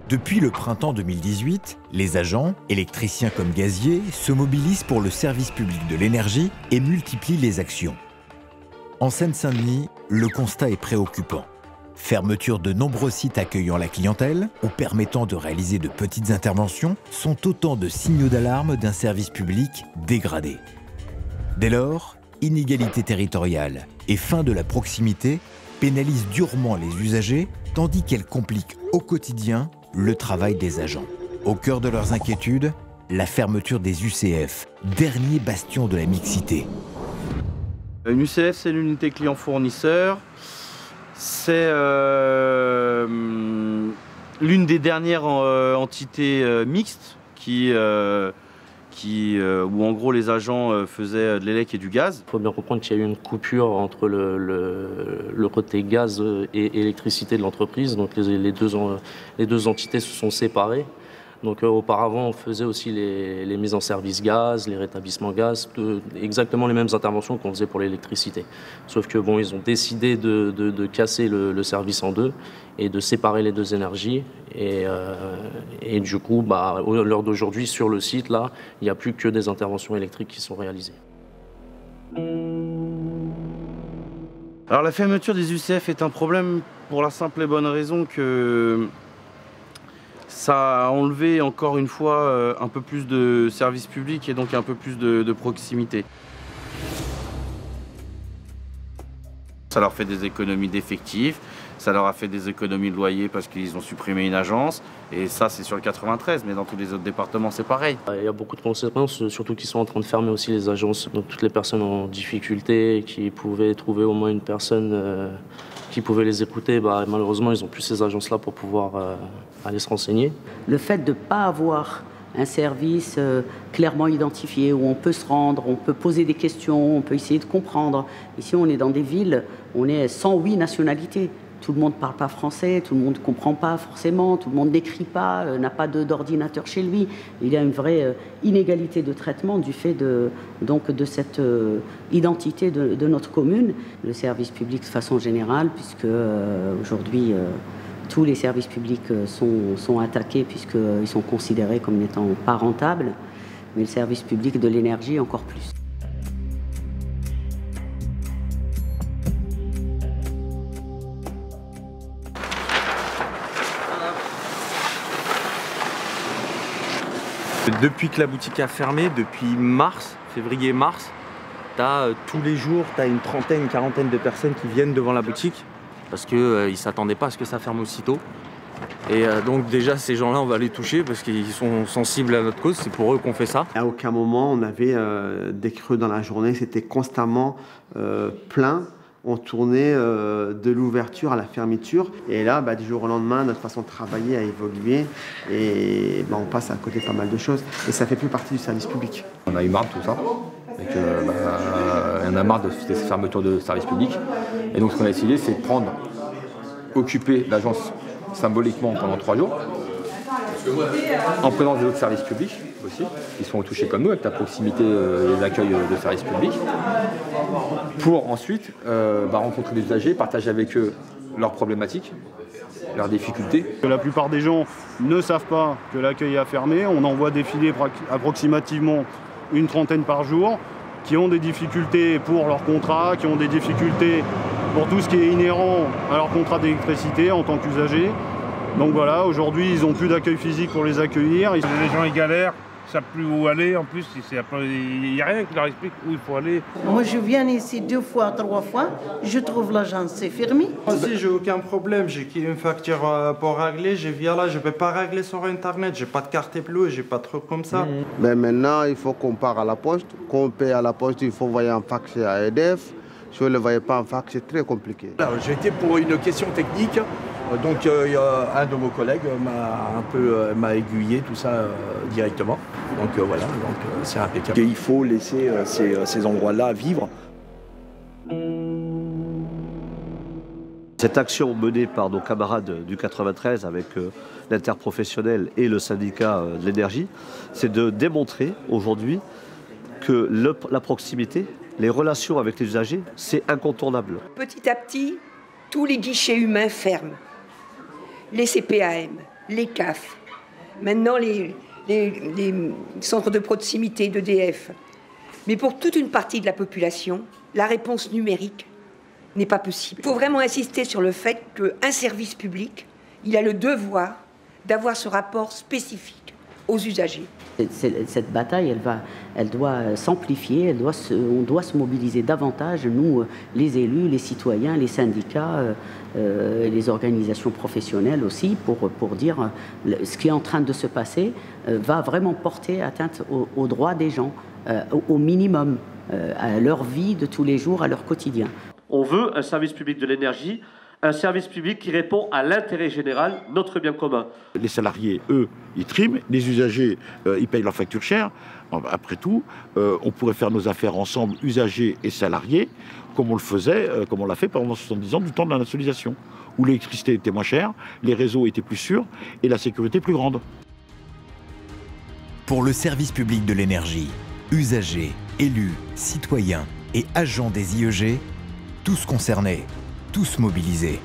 Depuis le printemps 2018, les agents, électriciens comme gaziers, se mobilisent pour le service public de l'énergie et multiplient les actions. En Seine-Saint-Denis, le constat est préoccupant. Fermeture de nombreux sites accueillant la clientèle ou permettant de réaliser de petites interventions sont autant de signaux d'alarme d'un service public dégradé. Dès lors, inégalité territoriale et fin de la proximité pénalisent durement les usagers tandis qu'elles compliquent au quotidien le travail des agents. Au cœur de leurs inquiétudes, la fermeture des UCF, dernier bastion de la mixité. Une UCF, c'est l'unité client-fournisseur. C'est l'une des dernières entités mixtes où en gros les agents faisaient de l'élec et du gaz. Il faut bien comprendre qu'il y a eu une coupure entre le côté gaz et électricité de l'entreprise. Donc les deux entités se sont séparées. Donc auparavant, on faisait aussi les mises en service gaz, les rétablissements gaz, exactement les mêmes interventions qu'on faisait pour l'électricité. Sauf que bon, ils ont décidé de casser le service en deux et de séparer les deux énergies. Et du coup, à l'heure d'aujourd'hui, sur le site, là, il n'y a plus que des interventions électriques qui sont réalisées. Alors la fermeture des UCF est un problème pour la simple et bonne raison que ça a enlevé encore une fois un peu plus de services publics et donc un peu plus de proximité. Ça leur fait des économies d'effectifs, ça leur a fait des économies de loyer parce qu'ils ont supprimé une agence. Et ça, c'est sur le 93, mais dans tous les autres départements, c'est pareil. Il y a beaucoup de conséquences, surtout qu'ils sont en train de fermer aussi les agences. Donc toutes les personnes en difficulté, qui pouvaient trouver au moins une personne qui pouvait les écouter, malheureusement, ils n'ont plus ces agences-là pour pouvoir aller se renseigner. Le fait de ne pas avoir un service clairement identifié, où on peut se rendre, on peut poser des questions, on peut essayer de comprendre. Ici, on est dans des villes, on est 108 nationalités. Tout le monde ne parle pas français, tout le monde ne comprend pas forcément, tout le monde n'écrit pas, n'a pas d'ordinateur chez lui. Il y a une vraie inégalité de traitement du fait de cette identité de notre commune. Le service public de façon générale, puisque aujourd'hui tous les services publics sont attaqués puisqu'ils sont considérés comme n'étant pas rentables, mais le service public de l'énergie encore plus. Depuis que la boutique a fermé, depuis février-mars, tous les jours, tu as une trentaine, une quarantaine de personnes qui viennent devant la boutique parce qu'ils ne s'attendaient pas à ce que ça ferme aussitôt. Et donc déjà, ces gens-là, on va les toucher parce qu'ils sont sensibles à notre cause, c'est pour eux qu'on fait ça. À aucun moment, on avait des creux dans la journée, c'était constamment plein. On tournait de l'ouverture à la fermeture. Et là, du jour au lendemain, notre façon de travailler a évolué et on passe à côté de pas mal de choses. Et ça ne fait plus partie du service public. On a eu marre de tout ça. On a marre de ces fermetures de service public. Et donc ce qu'on a décidé, c'est de occuper l'agence symboliquement pendant 3 jours, en présence des autres services publics aussi, qui sont touchés comme nous, avec la proximité et l'accueil de services publics, pour ensuite rencontrer les usagers, partager avec eux leurs problématiques, leurs difficultés. La plupart des gens ne savent pas que l'accueil a fermé. On en voit défiler approximativement une trentaine par jour, qui ont des difficultés pour leur contrat, qui ont des difficultés pour tout ce qui est inhérent à leur contrat d'électricité en tant qu'usager. Donc voilà, aujourd'hui, ils n'ont plus d'accueil physique pour les accueillir. Les gens, ils galèrent, ils ne savent plus où aller. En plus, il n'y a rien qui leur explique où il faut aller. Moi, je viens ici 2 fois, 3 fois. Je trouve l'agence, c'est fermé. Moi aussi, j'ai aucun problème. J'ai une facture pour régler. Je viens là, je ne peux pas régler sur Internet. J'ai pas de carte bleue, j'ai pas de trucs comme ça. Maintenant, il faut qu'on parte à la poste. Quand on paye à la poste, il faut envoyer un fax à EDF. Si vous ne le voyez pas en fax, c'est très compliqué. J'ai été pour une question technique. Donc un de vos collègues m'a aiguillé tout ça directement. Donc voilà, c'est impeccable. Et il faut laisser ces endroits-là vivre. Cette action menée par nos camarades du 93 avec l'interprofessionnel et le syndicat de l'énergie, c'est de démontrer aujourd'hui que la proximité, les relations avec les usagers, c'est incontournable. Petit à petit, tous les guichets humains ferment. Les CPAM, les CAF, maintenant les centres de proximité d'EDF. Mais pour toute une partie de la population, la réponse numérique n'est pas possible. Il faut vraiment insister sur le fait qu'un service public, il a le devoir d'avoir ce rapport spécifique aux usagers. Cette bataille, elle doit s'amplifier, on doit se mobiliser davantage, nous, les élus, les citoyens, les syndicats, les organisations professionnelles aussi, pour dire ce qui est en train de se passer va vraiment porter atteinte aux droits des gens, au minimum, à leur vie de tous les jours, à leur quotidien. On veut un service public de l'énergie, un service public qui répond à l'intérêt général, notre bien commun. Les salariés, eux, ils triment, les usagers, ils payent leurs factures chères. Après tout, on pourrait faire nos affaires ensemble, usagers et salariés, comme on le faisait, comme on l'a fait pendant 70 ans du temps de la nationalisation, où l'électricité était moins chère, les réseaux étaient plus sûrs et la sécurité plus grande. Pour le service public de l'énergie, usagers, élus, citoyens et agents des IEG, tous concernés, tous mobilisés.